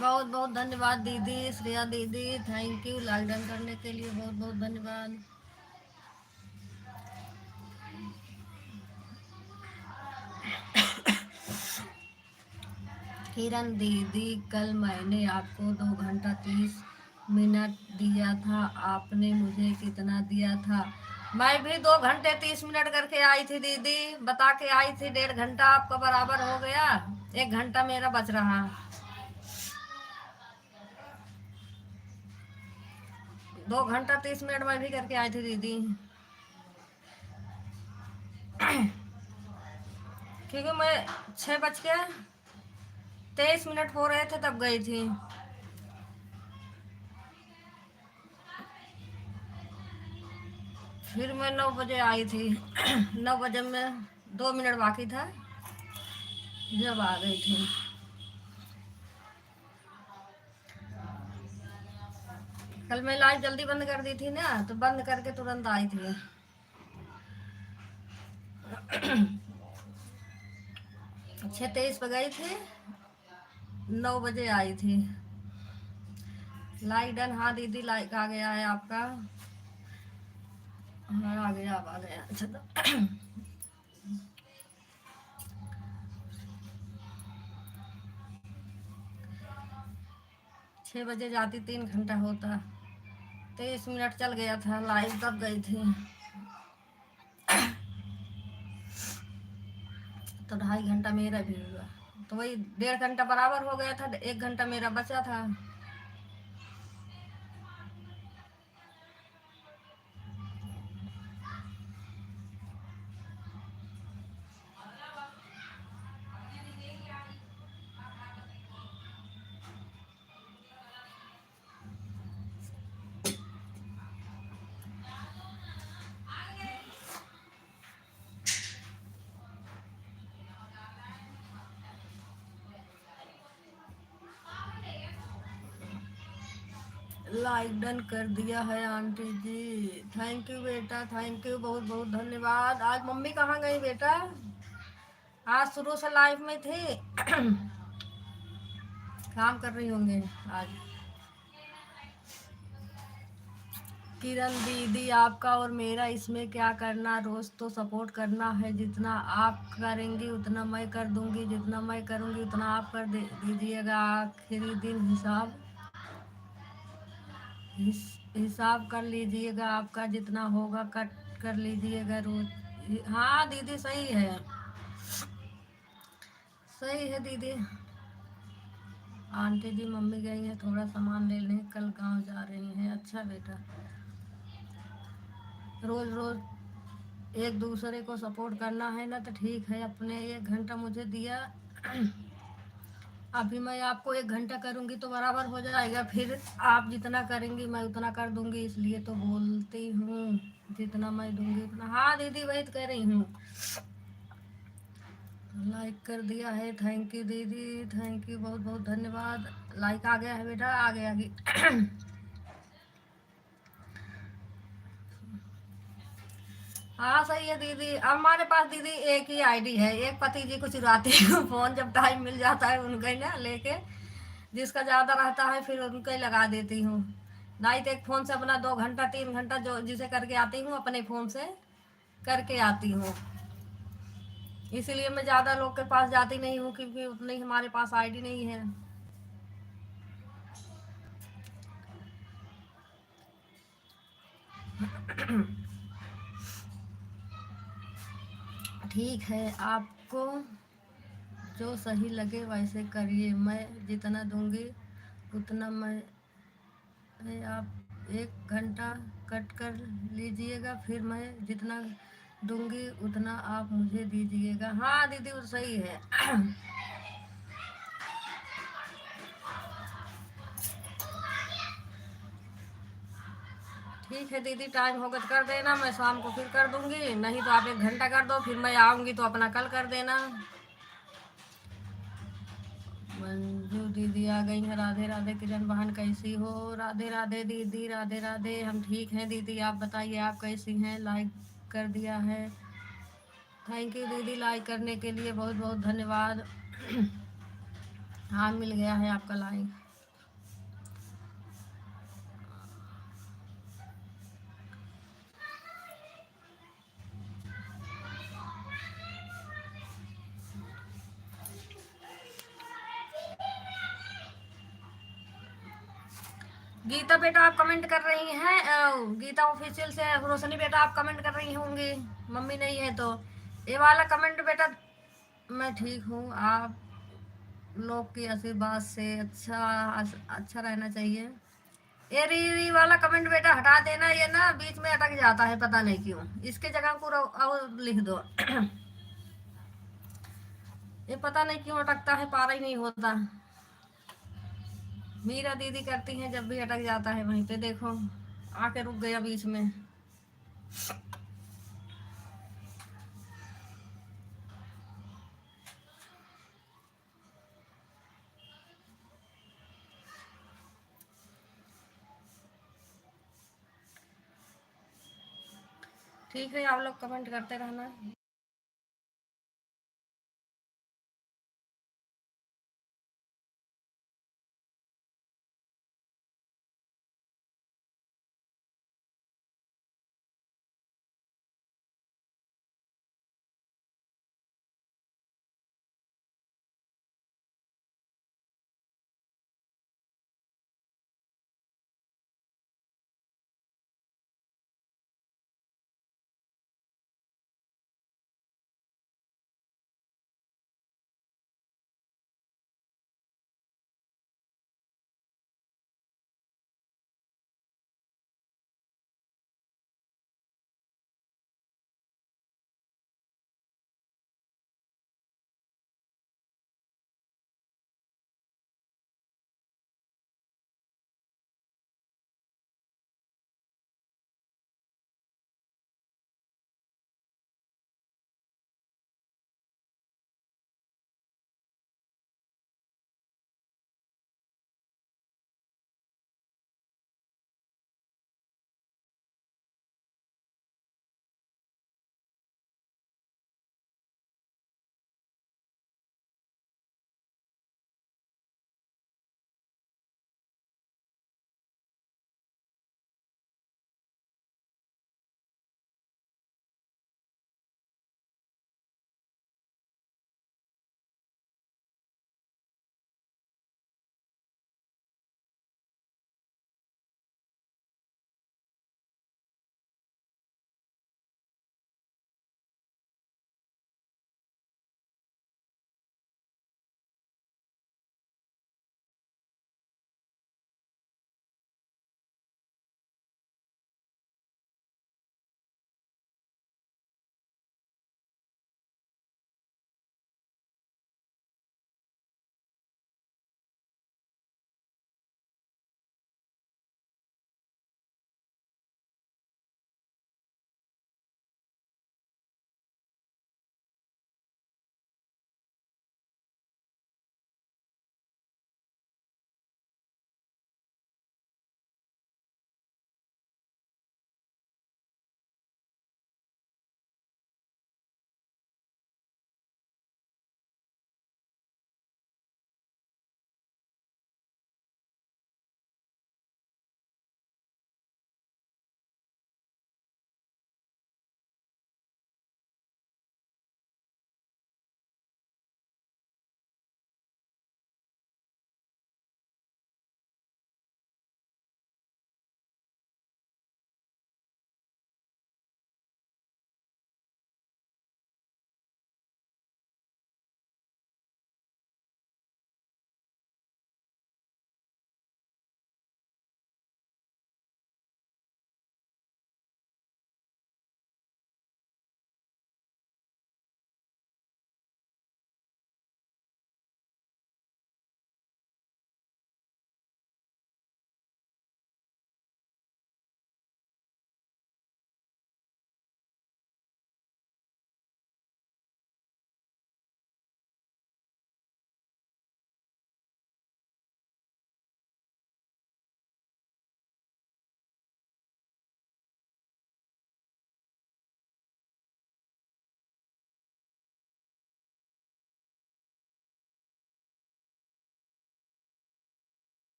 बहुत बहुत धन्यवाद दीदी, श्रेया दीदी, थैंक यू लाइक डन करने के लिए, बहुत बहुत धन्यवाद। किरण दीदी, कल मैंने आपको 2 घंटा 30 मिनट दिया था, आपने मुझे कितना दिया था? मैं भी 2 घंटे 30 मिनट करके आई थी दीदी, बता के आई थी। 1.5 घंटा आपका बराबर हो गया, 1 घंटा मेरा बच रहा। 2 घंटा 30 मिनट मैं भी करके आई थी दीदी, क्योंकि मैं 6 बज के 23 मिनट हो रहे थे तब गई थी। फिर मैं 9 बजे आई थी। 9 बजे में 2 मिनट बाकी था जब आ गई थी। कल मैं लाइट जल्दी बंद कर दी थी ना, तो बंद करके तुरंत आई थी। 6:23 पे गई थी, 9 बजे आई थी। लाइक डन, हाँ दीदी लाइक आ गया है आपका। हाँ आ गया, अब आ गया। अच्छा तो 6 बजे जाती, 3 घंटा होता। 23 मिनट चल गया था लाइव, तब गई थी। तो 2.5 घंटा मेरा भी हुआ, तो वही 1.5 घंटा बराबर हो गया था, 1 घंटा मेरा बचा था। लाइक डन कर दिया है आंटी जी, थैंक यू बेटा, थैंक यू, बहुत बहुत धन्यवाद। आज मम्मी कहाँ गई बेटा? आज शुरू से लाइफ में थी। काम कर रही होंगे आज। किरण दीदी, आपका और मेरा इसमें क्या करना, रोज तो सपोर्ट करना है। जितना आप करेंगी उतना मैं कर दूंगी, जितना मैं करूंगी उतना आप कर दीजिएगा। आखिरी दिन हिसाब कर लीजिएगा, आपका जितना होगा कट कर लीजिएगा रोज। हाँ दीदी सही है, सही है दीदी। आंटी जी मम्मी गई है थोड़ा सामान लेने, कल गांव जा रही हैं। अच्छा बेटा, रोज रोज एक दूसरे को सपोर्ट करना है ना, तो ठीक है। अपने 1 घंटा मुझे दिया, अभी मैं आपको 1 घंटा करूंगी तो बराबर हो जाएगा। फिर आप जितना करेंगी मैं उतना कर दूंगी, इसलिए तो बोलती हूँ जितना मैं दूंगी उतना। हाँ दीदी वही तो कह रही हूँ। लाइक कर दिया है, थैंक यू दीदी, थैंक यू, बहुत बहुत धन्यवाद। लाइक आ गया है बेटा, आ गया कि हाँ सही है दीदी। अब हमारे पास दीदी एक ही आईडी है, एक पति जी को चुराती हूँ फोन, जब टाइम मिल जाता है उनका ही ना लेके, जिसका ज़्यादा रहता है फिर उनका ही लगा देती हूँ। नहीं तो एक फ़ोन से अपना 2 घंटा 3 घंटा जो जिसे करके आती हूँ, अपने फ़ोन से करके आती हूँ। इसीलिए मैं ज़्यादा लोग के पास जाती नहीं हूँ, क्योंकि उतनी हमारे पास आईडी नहीं है। ठीक है, आपको जो सही लगे वैसे करिए, मैं जितना दूंगी उतना आप 1 घंटा कट कर लीजिएगा, फिर मैं जितना दूंगी उतना आप मुझे दीजिएगा। हाँ दीदी वो सही है। ठीक है दीदी, टाइम होगा तो कर देना, मैं शाम को फिर कर दूंगी, नहीं तो आप 1 घंटा कर दो, फिर मैं आऊँगी तो अपना कल कर देना। मंजू दीदी आ गई हैं, राधे राधे। किरण बहन कैसी हो? राधे राधे दीदी, राधे राधे। हम ठीक हैं दीदी, आप बताइए आप कैसी हैं? लाइक कर दिया है, थैंक यू दीदी लाइक करने के लिए, बहुत बहुत धन्यवाद। हाँ मिल गया है आपका लाइक। गीता बेटा आप कमेंट कर रही हैं, गीता ऑफिशियल से। रोशनी बेटा आप कमेंट कर रही होंगी, मम्मी नहीं है तो। ये वाला कमेंट बेटा, मैं ठीक हूँ, आप लोग की आशीर्वाद से अच्छा अच्छा रहना चाहिए। ये री वाला कमेंट बेटा हटा देना, ये ना बीच में अटक जाता है, पता नहीं क्यों। इसके जगह पूरा और लिख दो। ये पता नहीं क्यों अटकता है, पारा ही नहीं होता। मीरा दीदी करती हैं, जब भी अटक जाता है वहीं पे देखो आके रुक गया बीच में। ठीक है, आप लोग कमेंट करते रहना।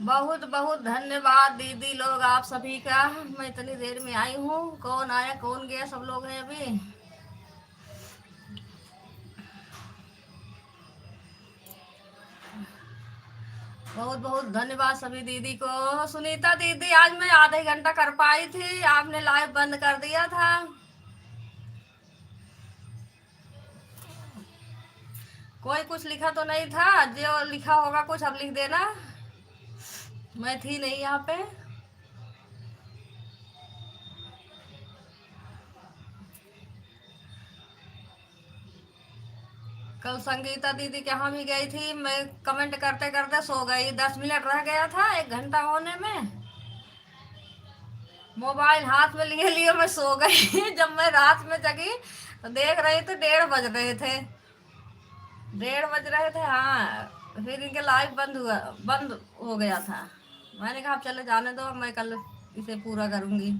बहुत बहुत धन्यवाद दीदी लोग आप सभी का। मैं इतनी देर में आई हूँ, कौन आया कौन गया सब लोग हैं अभी। बहुत बहुत धन्यवाद सभी दीदी को। सुनीता दीदी आज मैं आधे घंटा कर पाई थी, आपने लाइव बंद कर दिया था। कोई कुछ लिखा तो नहीं था, जो लिखा होगा कुछ अब लिख देना। मैं थी नहीं यहाँ पे। कल संगीता दीदी के यहाँ भी गई थी, मैं कमेंट करते करते सो गई। 10 मिनट रह गया था 1 घंटा होने में, मोबाइल हाथ में लिए लिए मैं सो गई। जब मैं रात में जगी तो देख रही थी 1:30 बज रहे थे हाँ। फिर इनके लाइव बंद हो गया था। मैंने कहा अब चले जाने दो, अब मैं कल इसे पूरा करूंगी।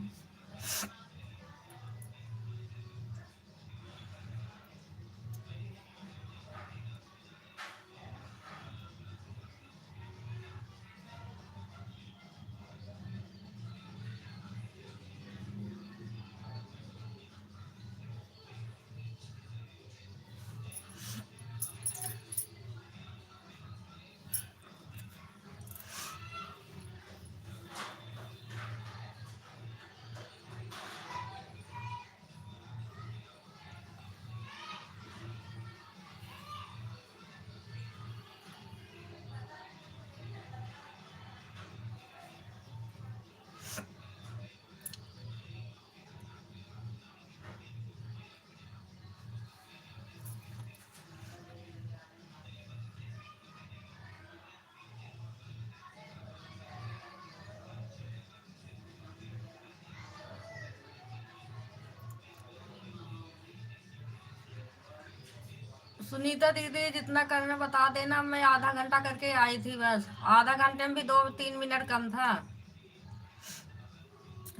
सुनीता दीदी जितना करना बता देना, मैं आधा घंटा करके आई थी बस। आधा घंटे में भी 2-3 मिनट कम था।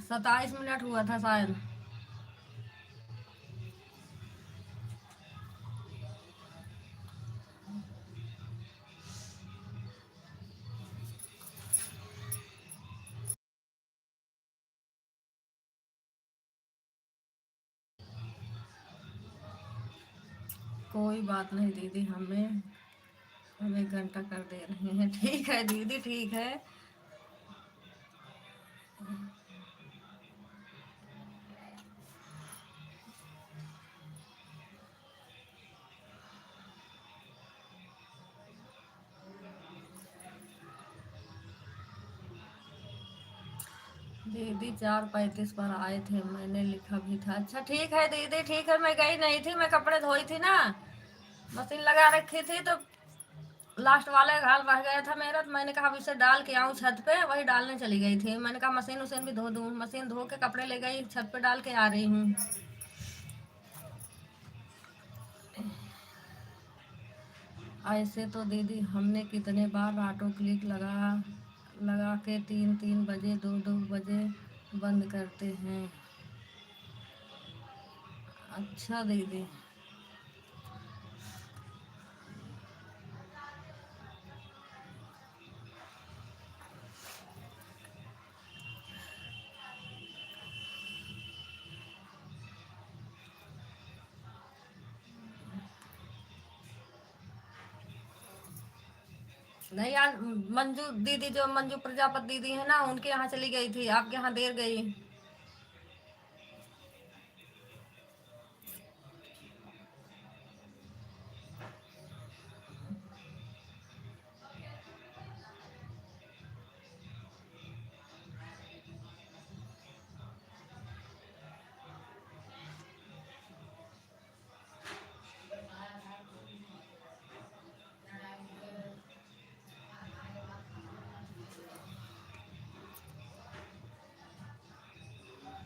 27 मिनट हुआ था शायद। कोई बात नहीं दीदी, हम 1 घंटा कर दे रहे हैं। ठीक है दीदी, ठीक है। दीदी 4:35 पर आए थे, मैंने लिखा भी था। अच्छा ठीक है दीदी, ठीक है। मैं गई नहीं थी, मैं कपड़े धोई थी ना, मशीन लगा रखी थी तो लास्ट वाले घाल रह गया था मेरा। तो मैंने कहा अब इसे डाल के आऊँ छत पे, वही डालने चली गई थी। मैंने कहा मशीन उसीन भी धो दूँ, मशीन धो के कपड़े ले गई, छत पे डाल के आ रही हूँ। ऐसे तो दीदी हमने कितने बार ऑटो क्लिक लगा लगा के 3-3 बजे 2-2 बजे बंद करते हैं। अच्छा दीदी। नहीं यार, मंजू दीदी, जो मंजू प्रजापति दीदी है ना, उनके यहाँ चली गई थी, आपके यहाँ देर गई।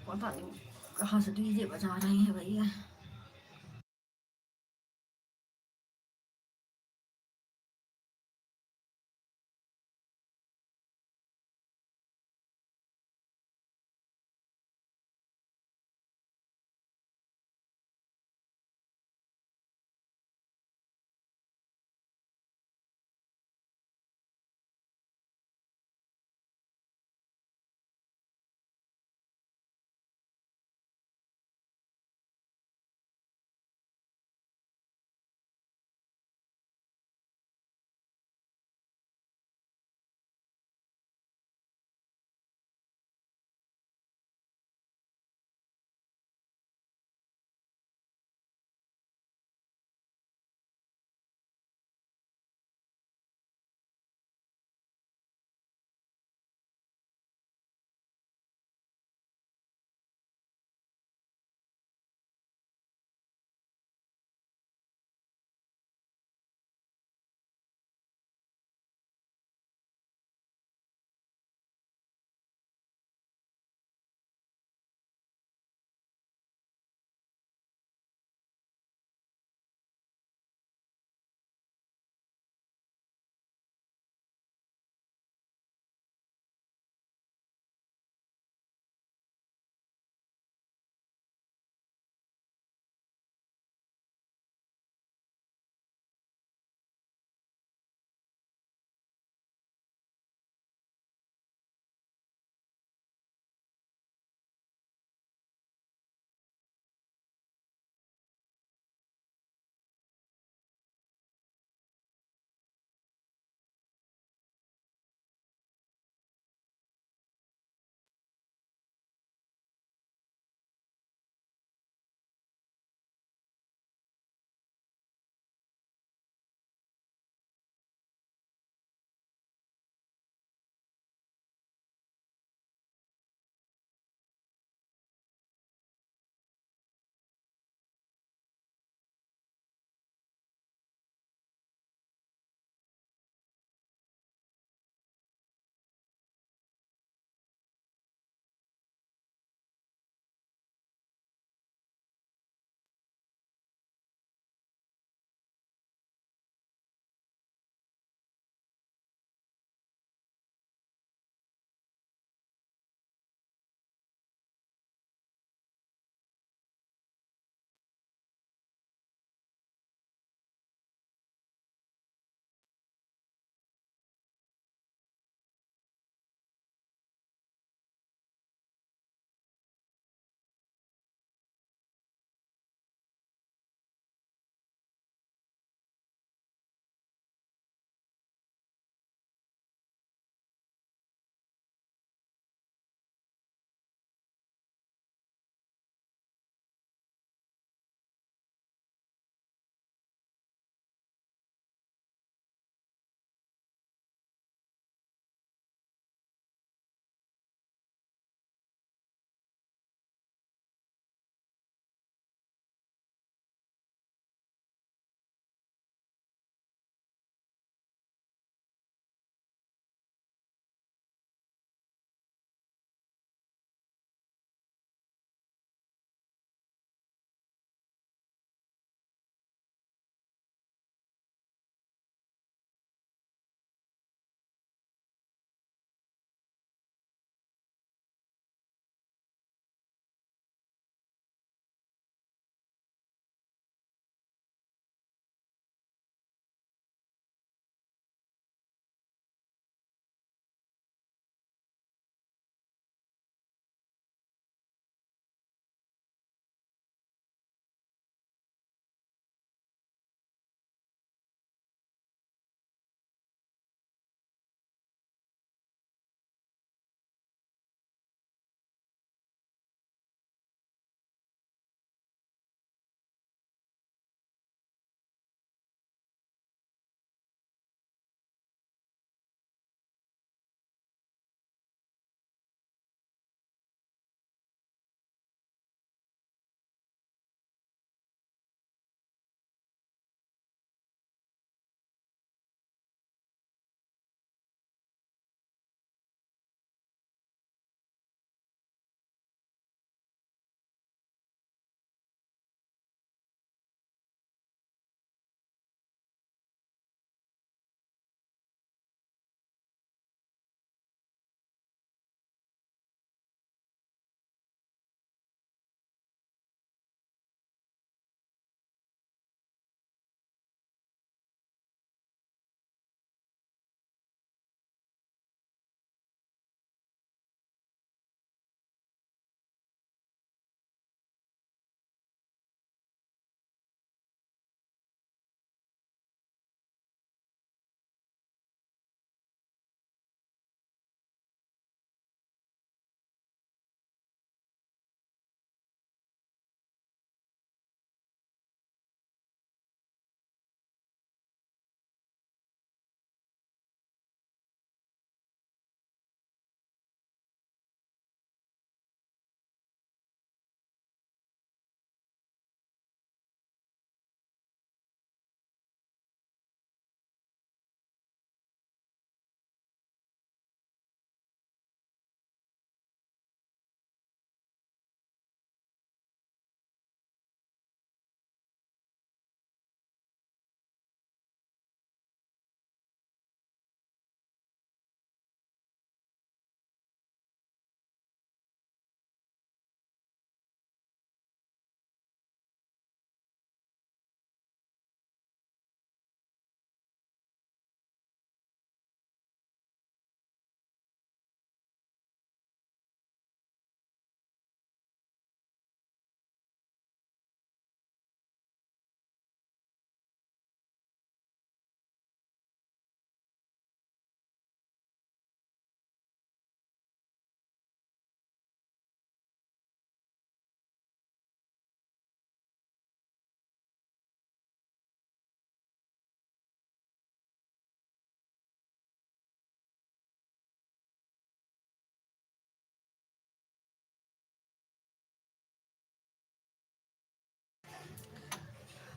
पता नहीं कहाँ से डीजे बजा रही है भैया।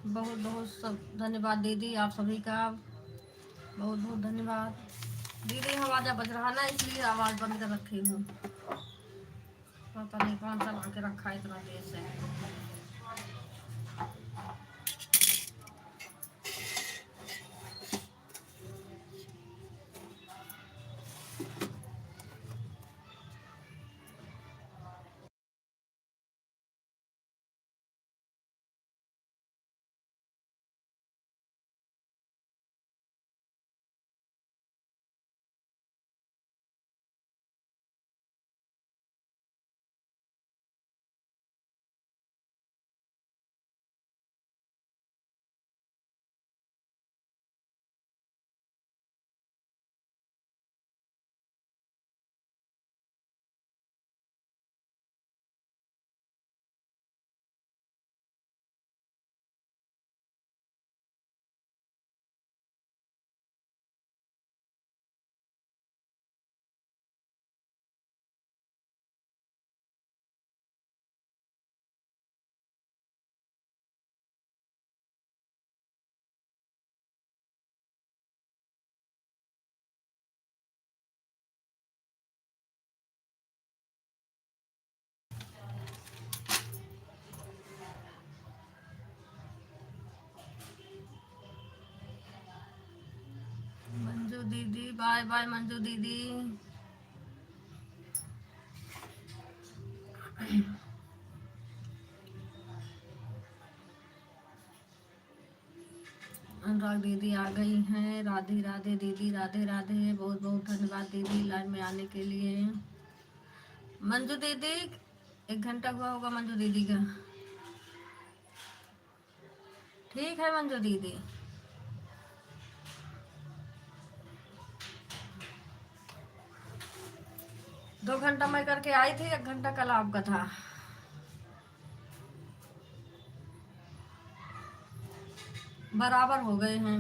बहुत बहुत सब धन्यवाद दीदी, आप सभी का बहुत बहुत धन्यवाद। दीदी हमारा बज रहा ना, इसलिए आवाज़ बंद कर रखी हूँ। पता नहीं कौन सा ला के रखा है इतना देर से। मंजू दीदी बाय बाय। मंजू दीदी अनुराग दीदी आ गई हैं। राधे राधे दीदी, राधे राधे। बहुत बहुत धन्यवाद दीदी लाइन में आने के लिए। मंजू दीदी 1 घंटा हुआ होगा मंजू दीदी का। ठीक है मंजू दीदी। 2 घंटा मैं करके आई थी, 1 घंटा कल आपका था। बराबर हो गए हैं।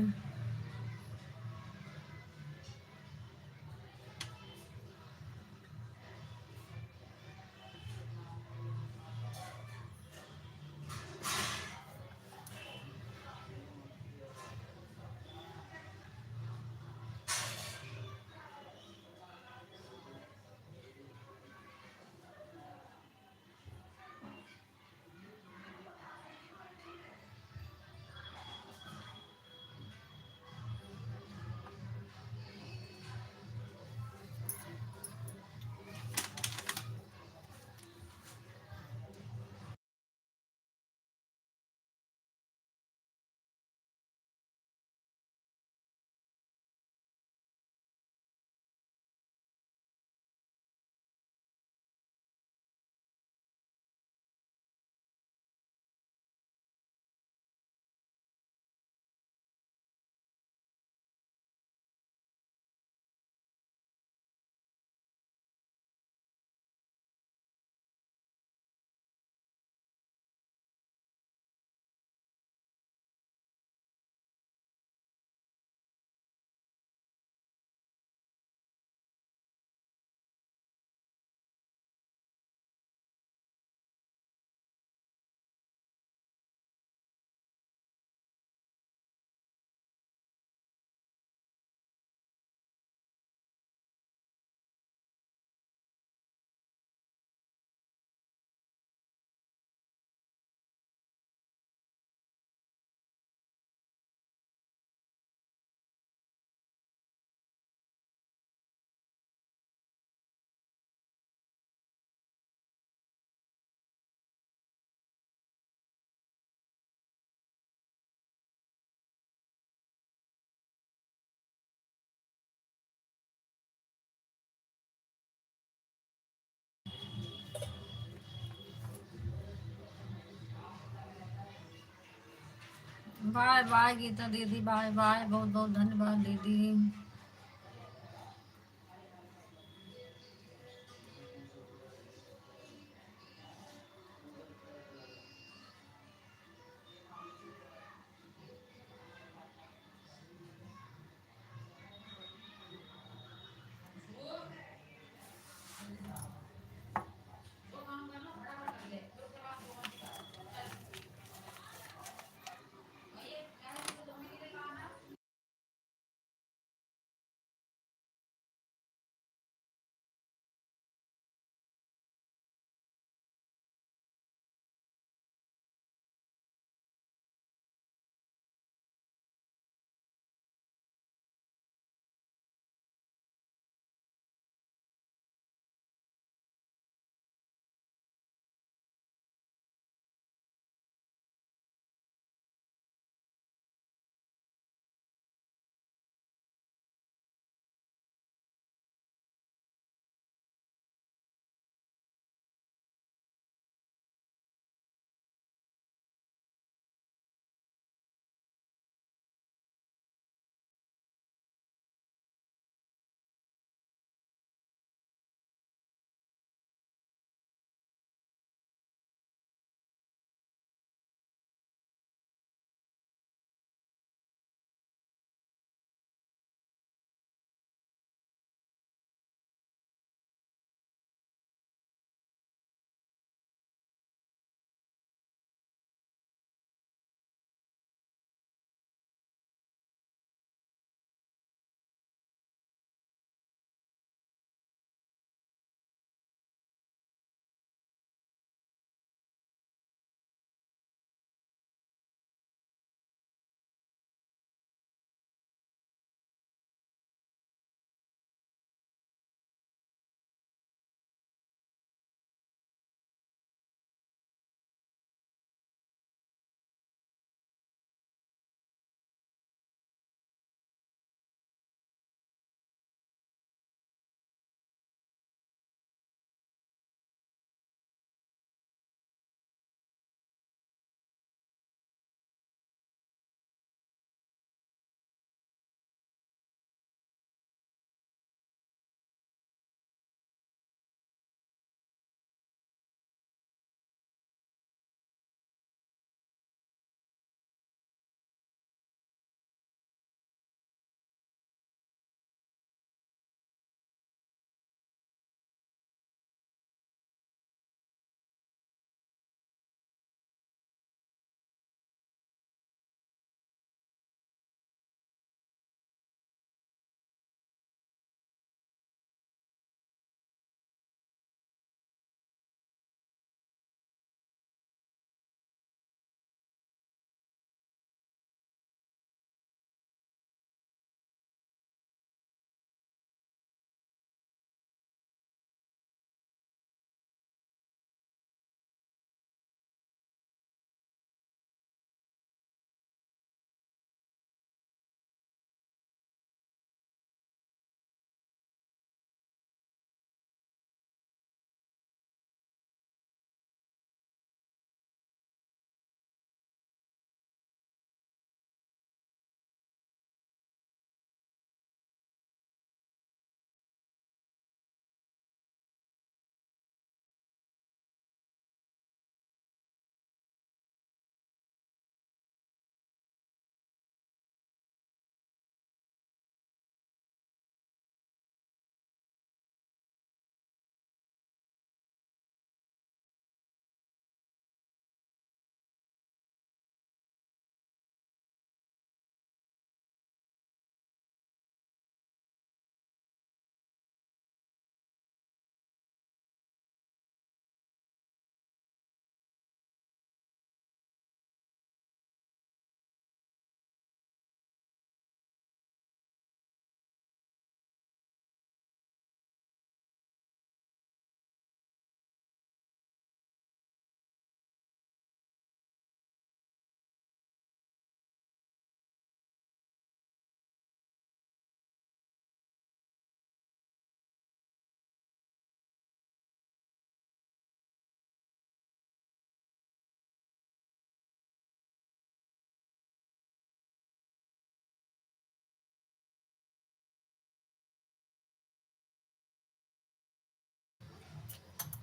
बाय बाय गीता दीदी, बाय बाय। बहुत बहुत धन्यवाद दीदी।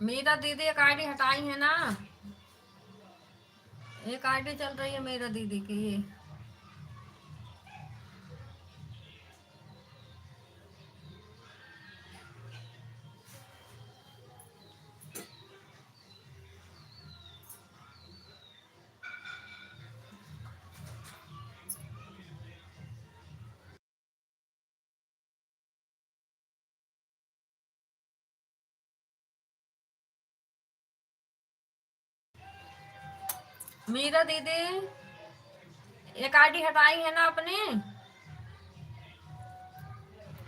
मेरा दीदी एक आईडी हटाई है ना। एक आईडी चल रही है मेरा दीदी की। मेरा दीदी एक आईडी हटाई है ना अपनी।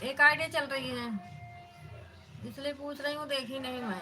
एक आईडी चल रही है, इसलिए पूछ रही हूँ, देखी नहीं मैं।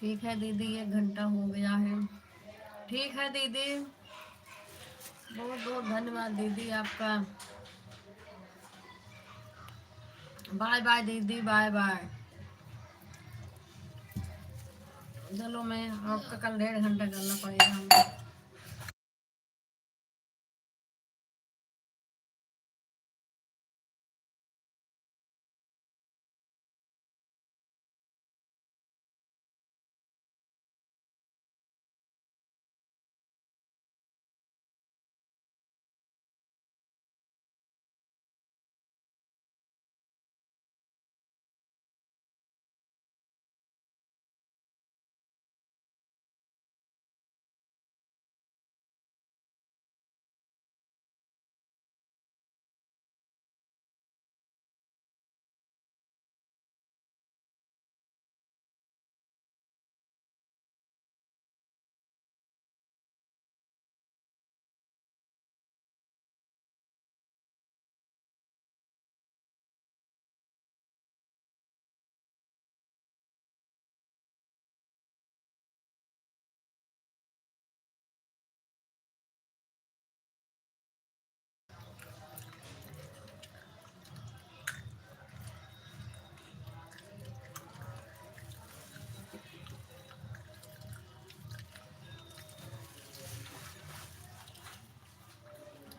ठीक है दीदी, 1 घंटा हो गया है। ठीक है दीदी, बहुत बहुत धन्यवाद दीदी आपका। बाय बाय दीदी, बाय बाय। चलो मैं आपका कल 1.5 घंटा करना पड़ेगा हमको।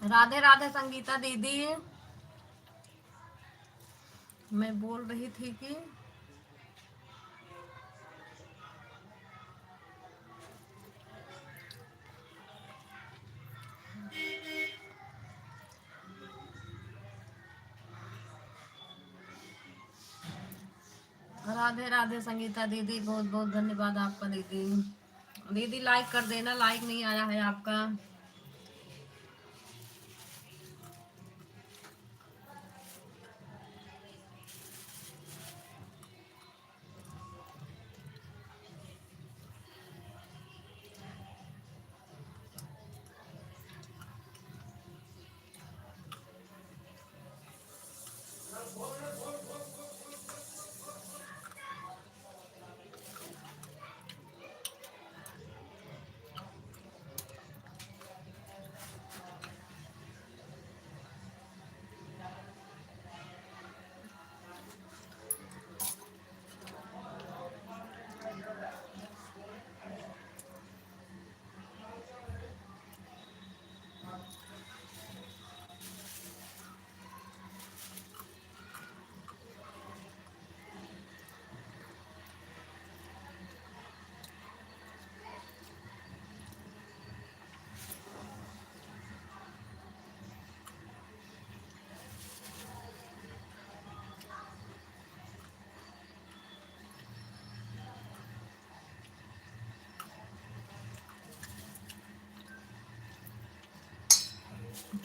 राधे राधे संगीता दीदी, मैं बोल रही थी कि राधे राधे संगीता दीदी, बहुत बहुत धन्यवाद आपका दीदी। दीदी लाइक कर देना, लाइक नहीं आया है आपका।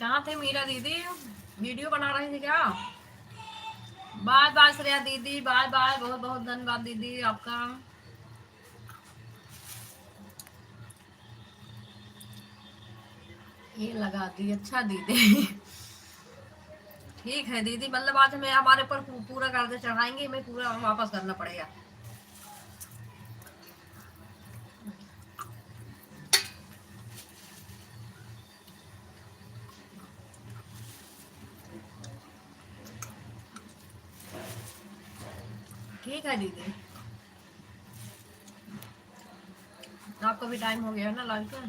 कहाँ थे मीरा दीदी, वीडियो बना रही थी क्या? बाय बाय श्रेया दीदी, बाय बाय, बहुत बहुत धन्यवाद दीदी आपका। ये लगा दी, अच्छा दीदी। ठीक है दीदी, मतलब आज हमें हमारे ऊपर पूरा कर्ज चढ़ाएंगे, हमें पूरा वापस करना पड़ेगा। ठीक है दीदी, आपका भी टाइम हो गया है ना लंच का।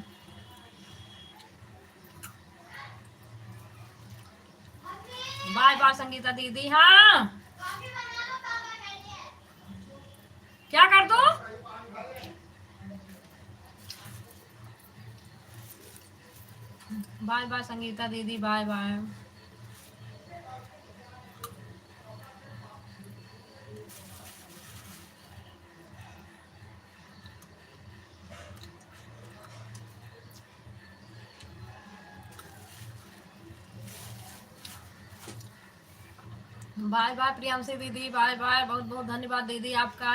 बाय बाय संगीता दीदी। हाँ, क्या कर दो? बाय बाय संगीता दीदी, bye bye. Bye bye Priyanshi दीदी, बाय बाय, बहुत बहुत धन्यवाद दीदी आपका।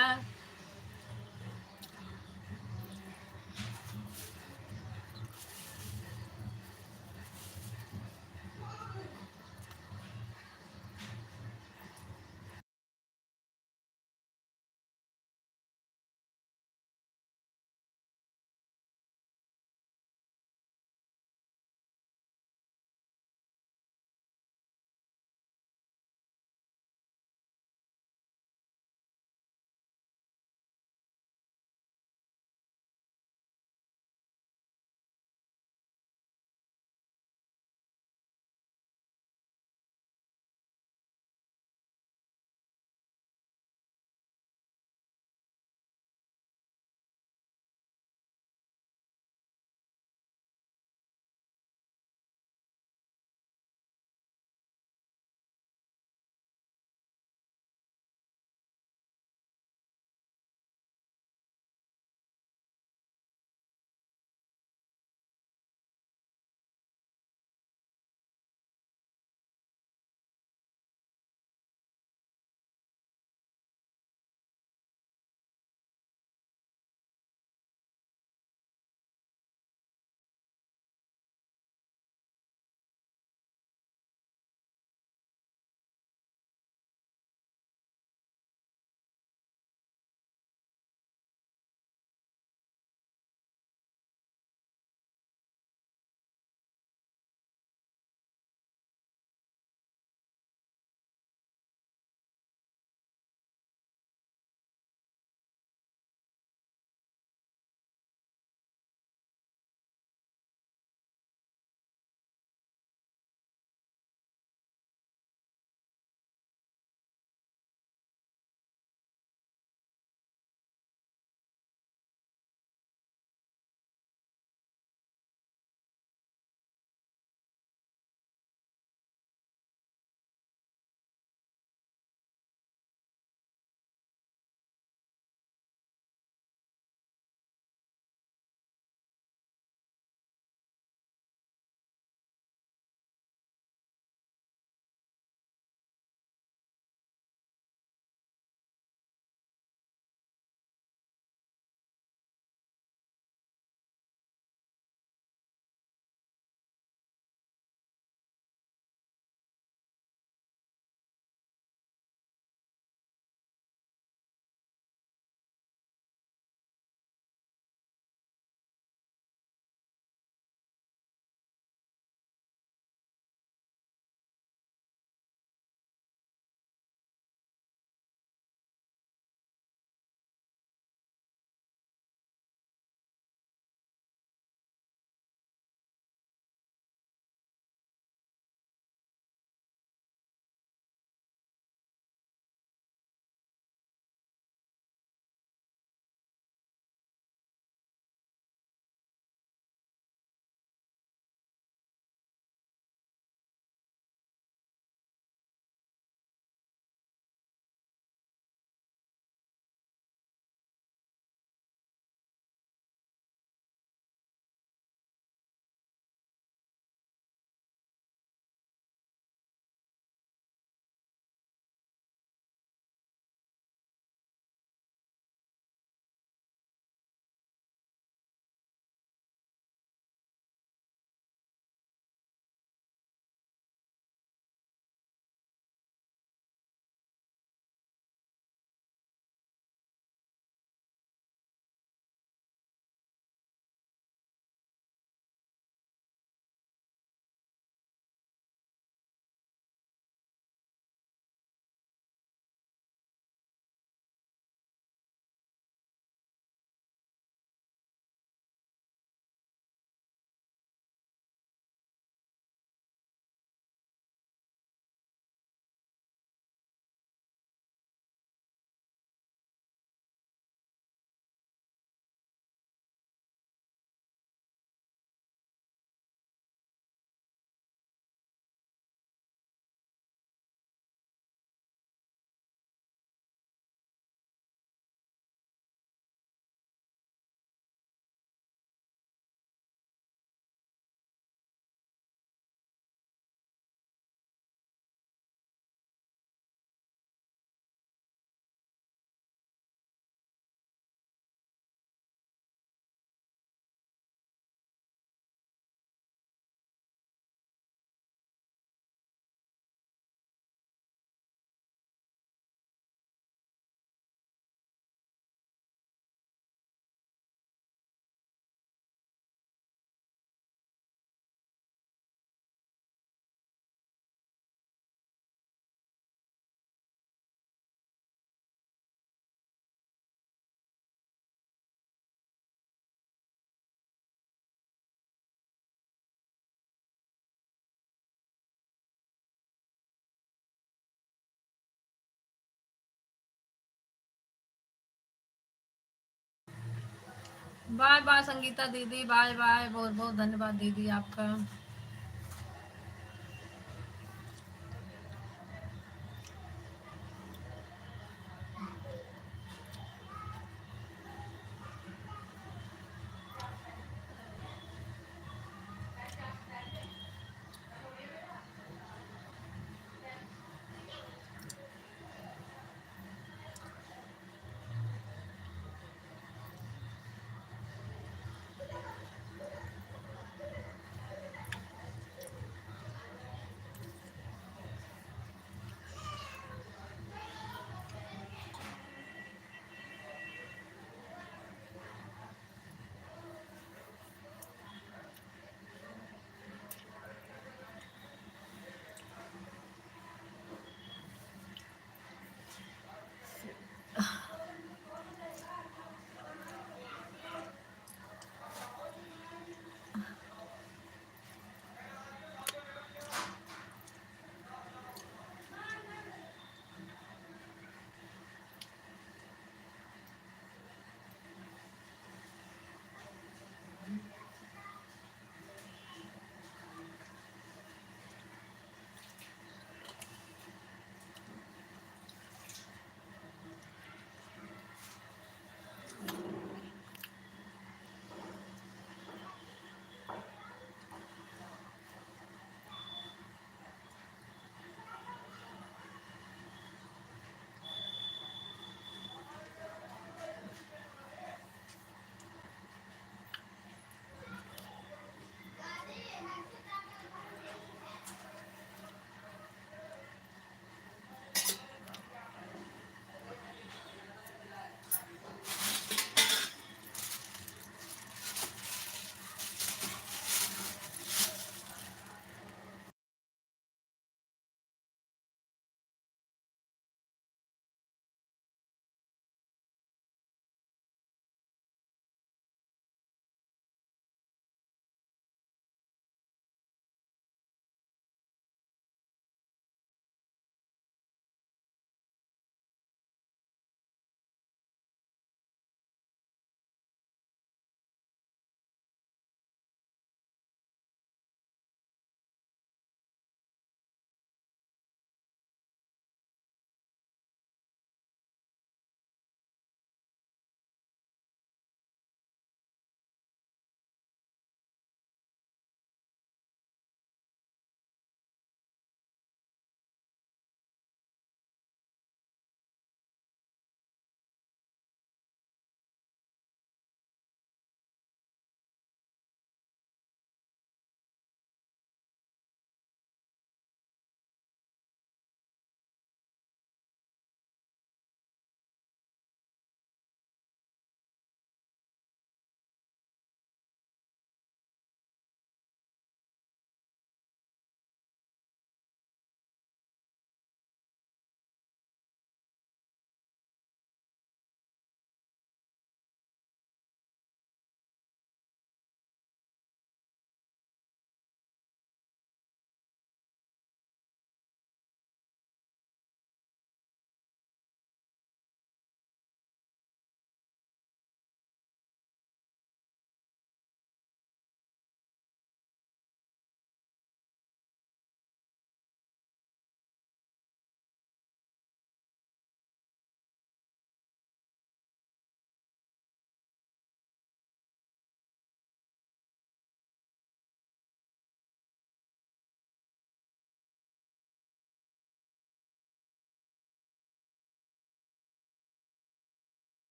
बाय बाय संगीता दीदी, बाय बाय, बहुत बहुत धन्यवाद दीदी आपका।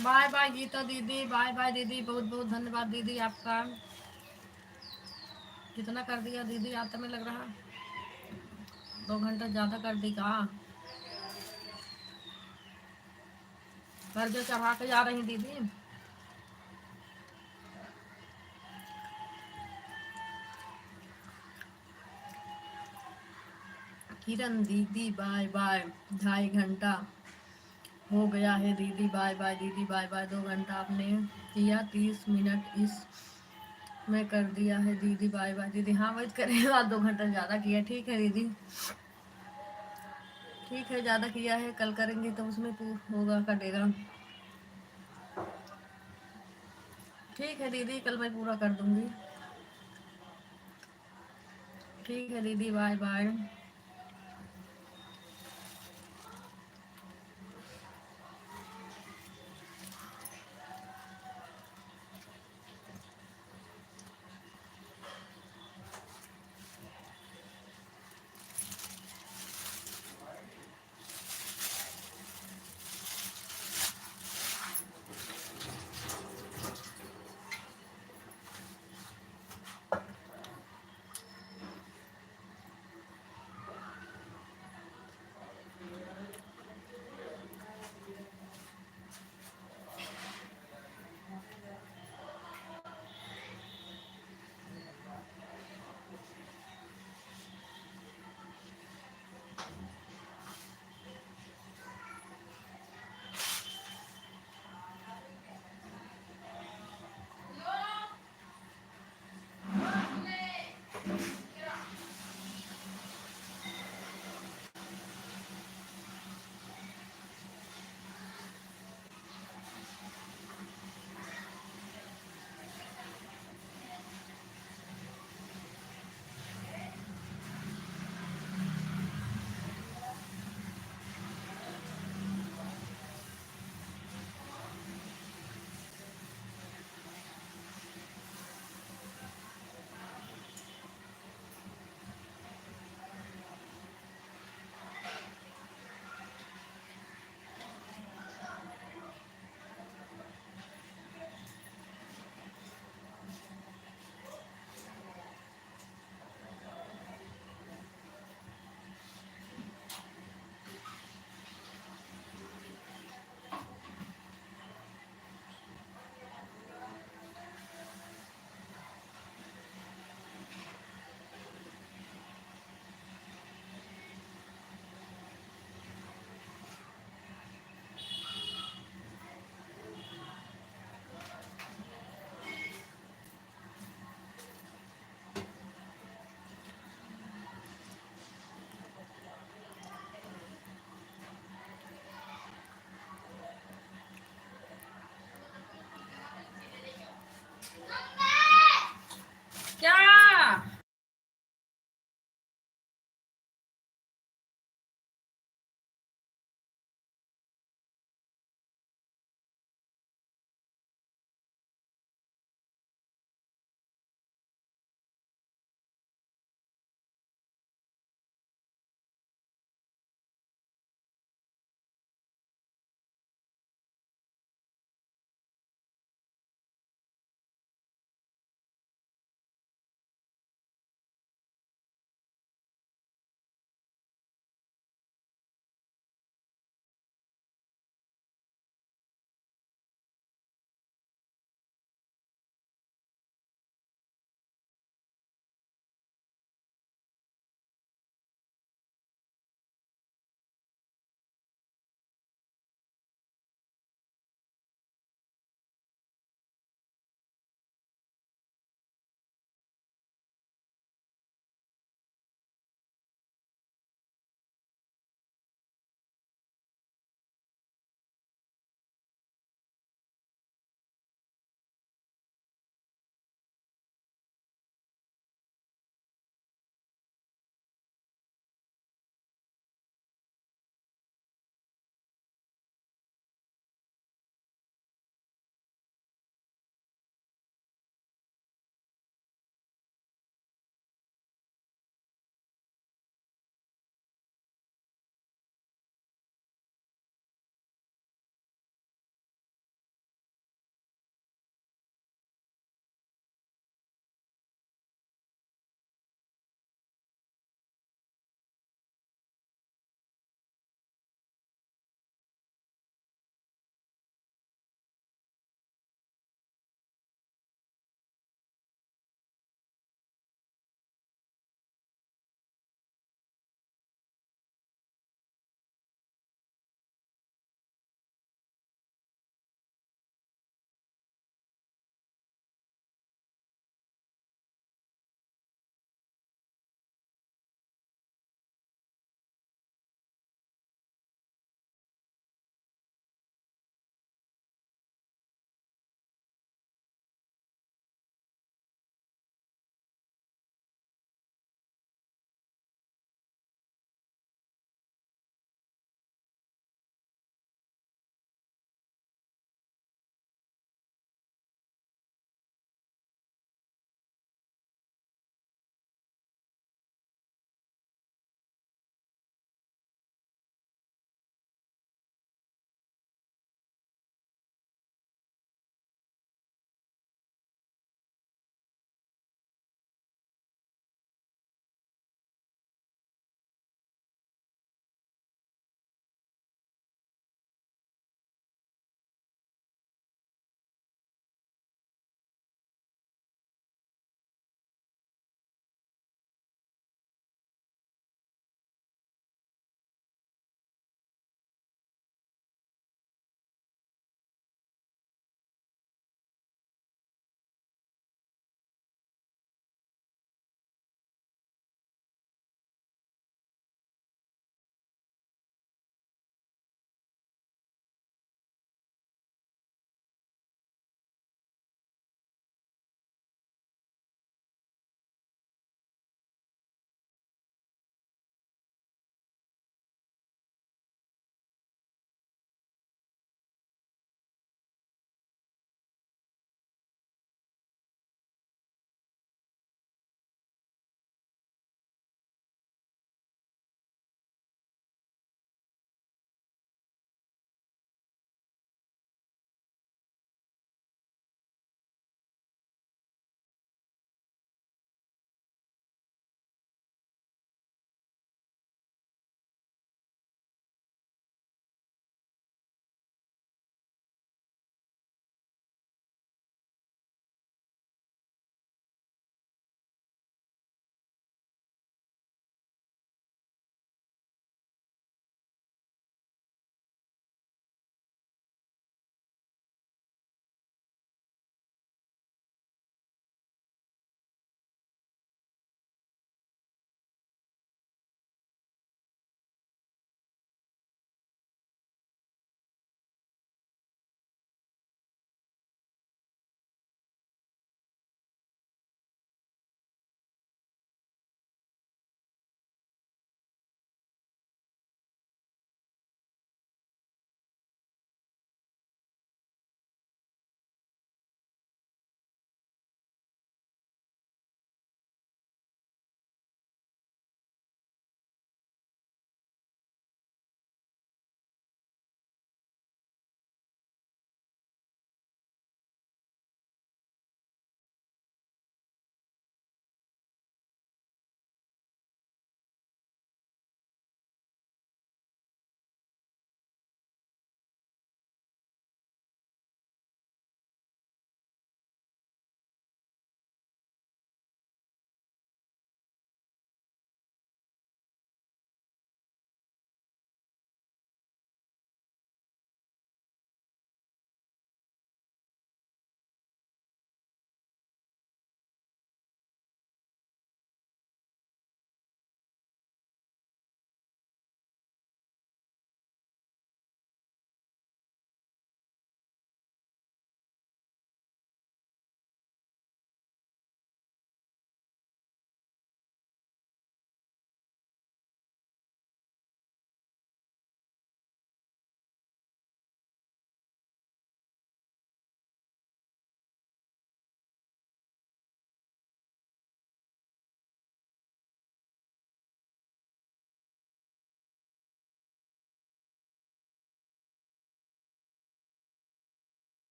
बाय बाय गीता दीदी, बाय बाय दीदी, बहुत बहुत धन्यवाद दीदी आपका। कितना कर दिया दीदी, आता में लग रहा 2 घंटा ज़्यादा कर दी का। कर्जे चढ़ा के जा रही दीदी। किरण दीदी बाय बाय, 2.5 घंटा हो गया है दीदी, बाय बाय दीदी, बाय बाय। 2 घंटा आपने किया, 30 मिनट इस में कर दिया है दीदी, बाय बाय दीदी। हाँ वही करेगा, 2 घंटा ज़्यादा किया, ठीक है दीदी, ठीक है, ज़्यादा किया है, कल करेंगे तो उसमें होगा, कटेगा। ठीक है दीदी, कल मैं पूरा कर दूंगी। ठीक है दीदी, bye bye.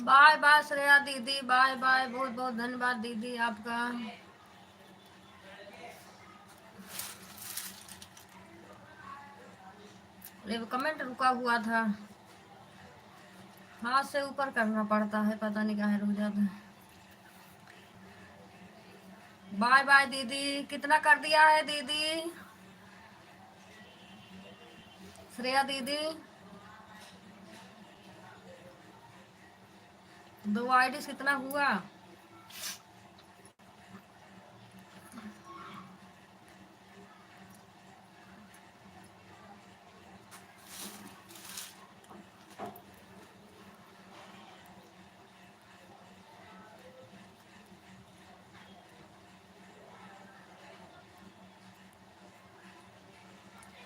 Bye bye Shreya दीदी, बाय बाय, बहुत बहुत धन्यवाद दीदी आपका। ये कमेंट रुका हुआ था, हाथ से ऊपर करना पड़ता है, पता नहीं काहे रुक जाता है। बाय बाय दीदी, कितना कर दिया है दीदी श्रेया दीदी? 2 आईडी कितना हुआ?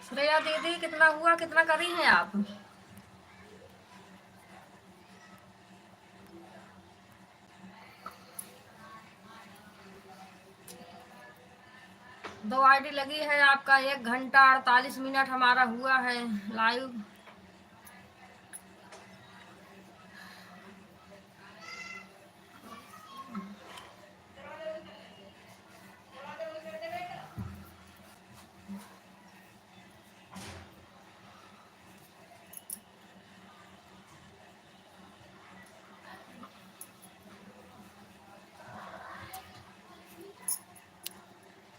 श्रेया दीदी कितना हुआ, कितना करी हैं आप? दो आईडी लगी है आपका, 1 घंटा 48 मिनट हमारा हुआ है लाइव।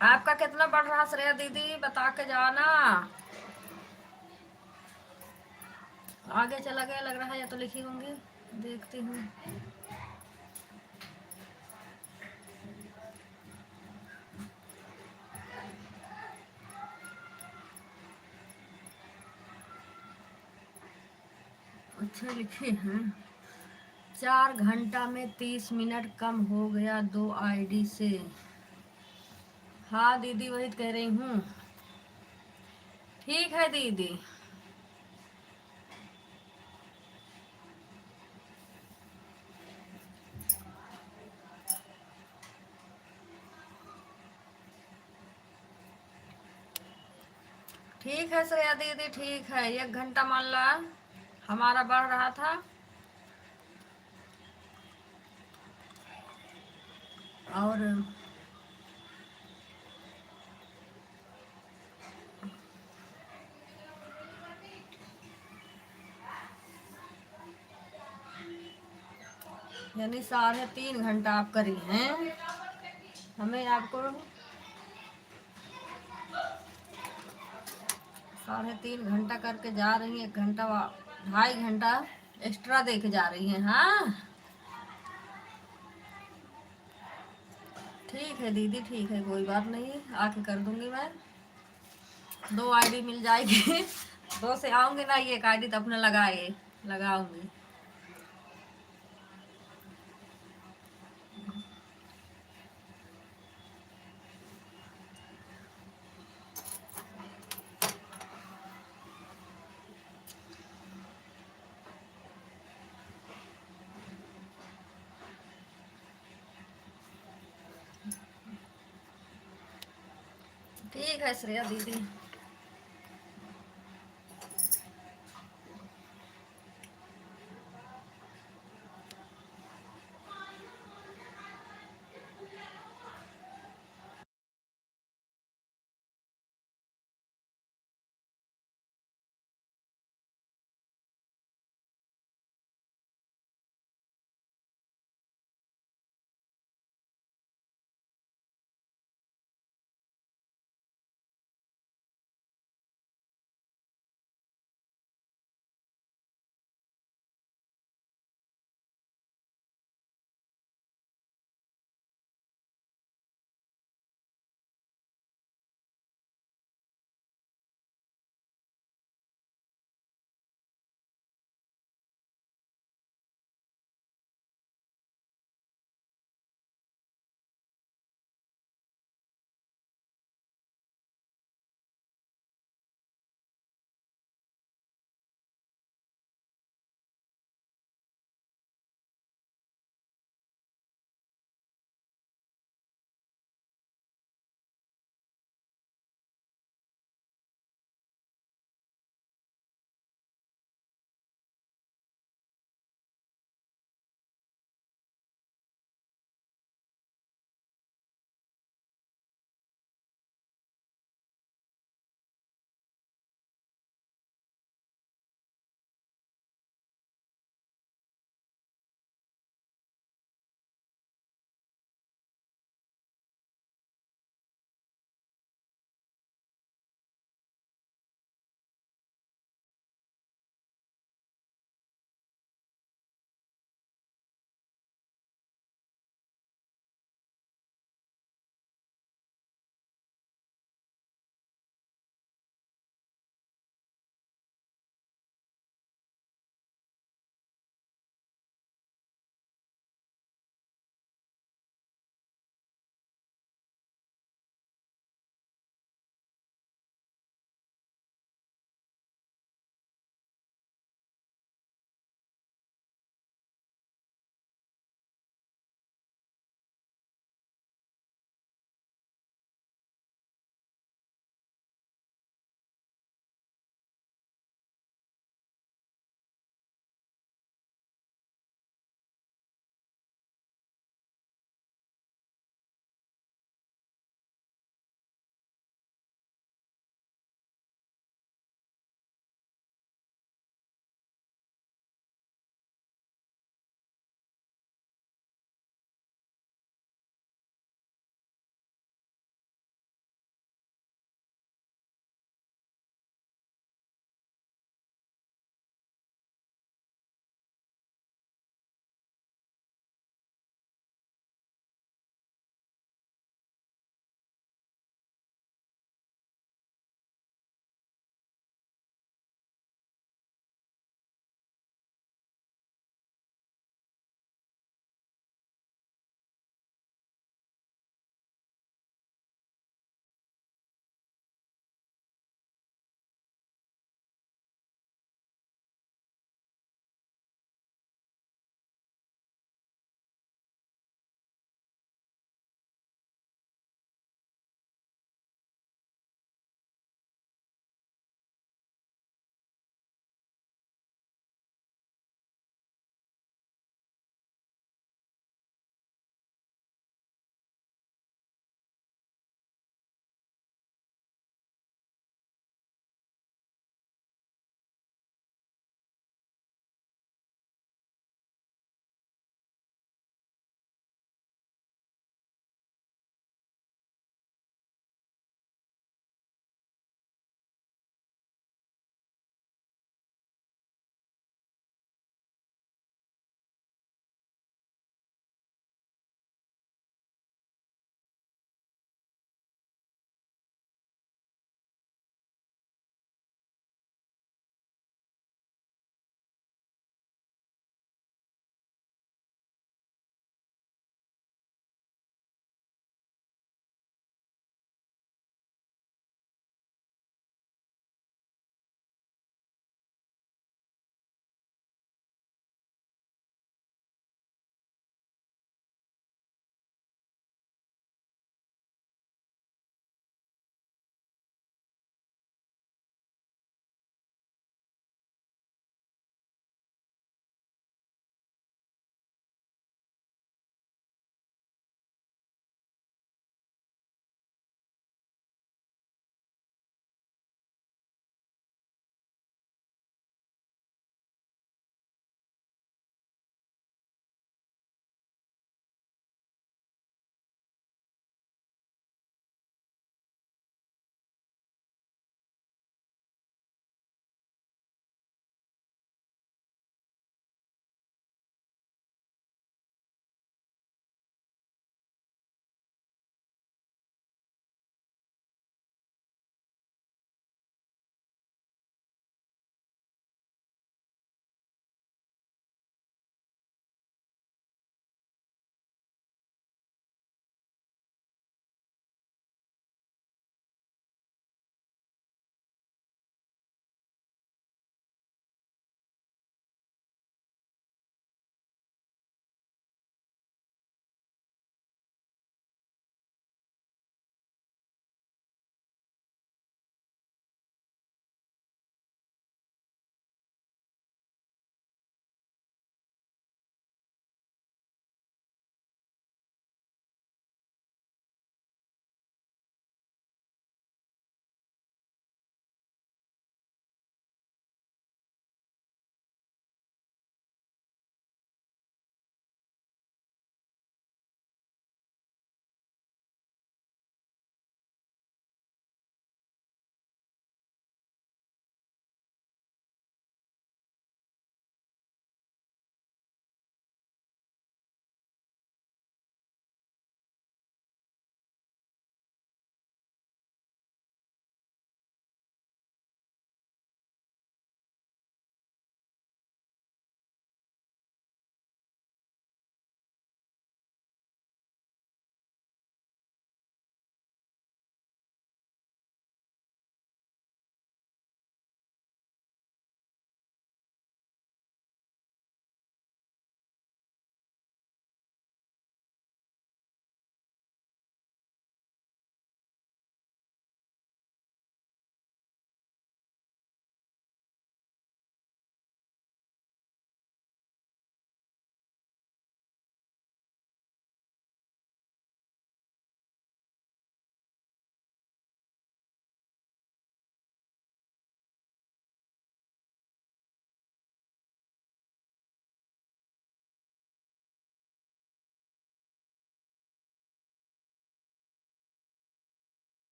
आपका कितना बढ़ रहा श्रेया दीदी, बता के जाना। आगे चला गया लग रहा है, या तो लिखी होंगी, देखती हूँ। अच्छा लिखे हैं, 4 घंटा में 30 मिनट कम हो गया 2 आईडी से। हाँ दीदी वही कह रही हूँ। ठीक है दीदी। ठीक है श्रेया दीदी, ठीक है, 1 घंटा मान ला हमारा बढ़ रहा था। और यानी 3.5 घंटा आप करी हैं, हमें आपको 3.5 घंटा करके जा रही हैं, 1 घंटा 2.5 घंटा एक्स्ट्रा दे के जा रही हैं। हाँ ठीक है दीदी, ठीक है, कोई बात नहीं, आके कर दूंगी मैं। 2 आईडी मिल जाएगी। 2 से आऊंगी ना, ये 1 आईडी तो अपने लगाऊंगी। ठीक है श्रेया दीदी।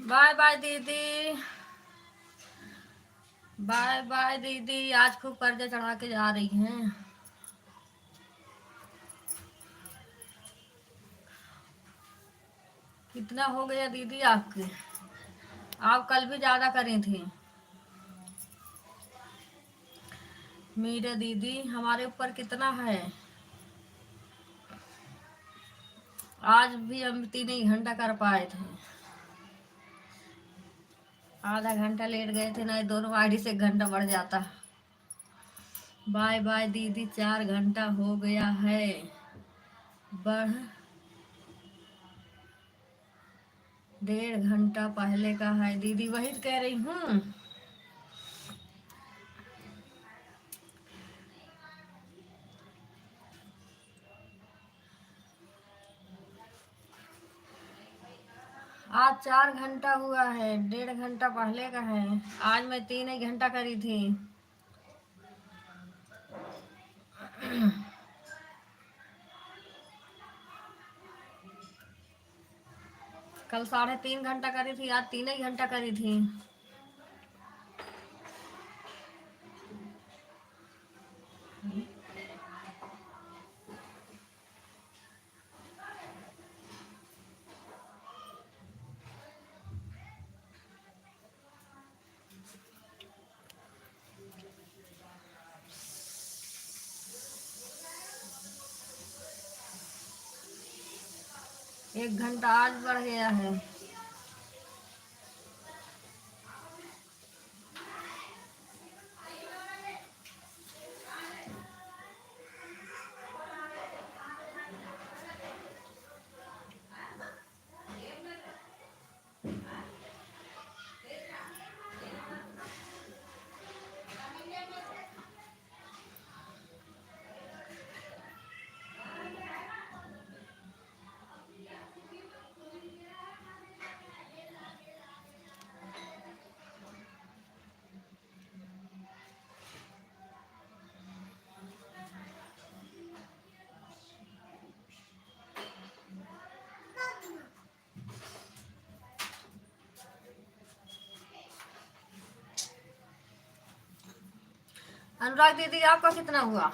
बाय बाय दीदी। बाय बाय दीदी, आज खूब कर्जा चढ़ा के जा रही हैं। कितना हो गया दीदी आपके? आप कल भी ज्यादा करी थी। मेरे दीदी हमारे ऊपर कितना है। आज भी हम 3 ही घंटा कर पाए थे। आधा घंटा लेट गए थे, नहीं दोनों आईडी से 1 घंटा बढ़ जाता। बाय बाय दीदी, 4 घंटा हो गया है। बढ़ 1.5 घंटा पहले का है दीदी, वही तो कह रही हूँ। आज 4 घंटा हुआ है, 1.5 घंटा पहले का है। आज मैं 3 ही घंटा करी थी। कल 3.5 घंटा करी थी, आज 3 ही घंटा करी थी। 1 घंटा आज बढ़ गया है। अनुराग दीदी आपका कितना हुआ?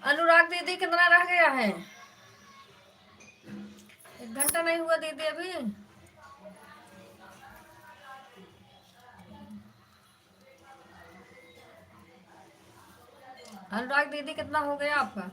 अनुराग दीदी कितना रह गया है? 1 घंटा नहीं हुआ दीदी अभी। अनुराग दीदी कितना हो गया आपका?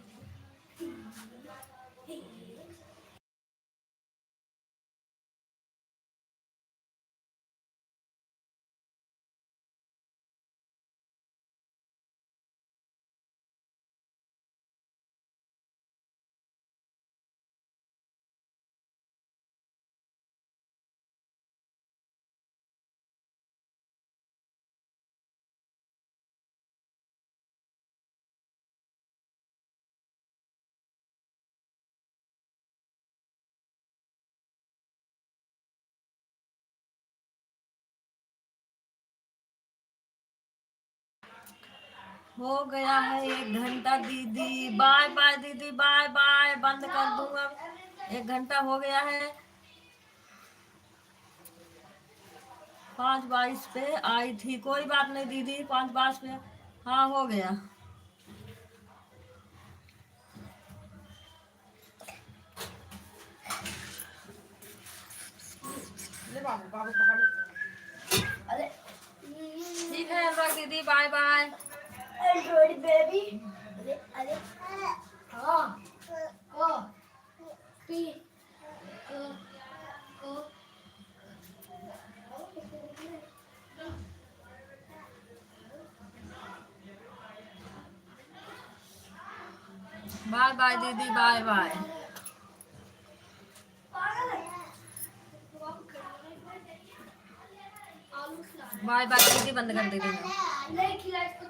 हो गया है 1 घंटा दीदी। बाय बाय दीदी, बाय बाय, बंद कर दूँ अब। 1 घंटा हो गया है। 5:22 पे आई थी, कोई बात नहीं दीदी, 5:22 पे। हाँ हो गया। ले बाबू, बाबू पकड़। अरे ठीक है अनुराग दीदी, बाय बाय। बेबी। अरे अरे हाँ पी बाय बाय दीदी, बाय बाय। बाय बाय दीदी, बंद कर दीदी।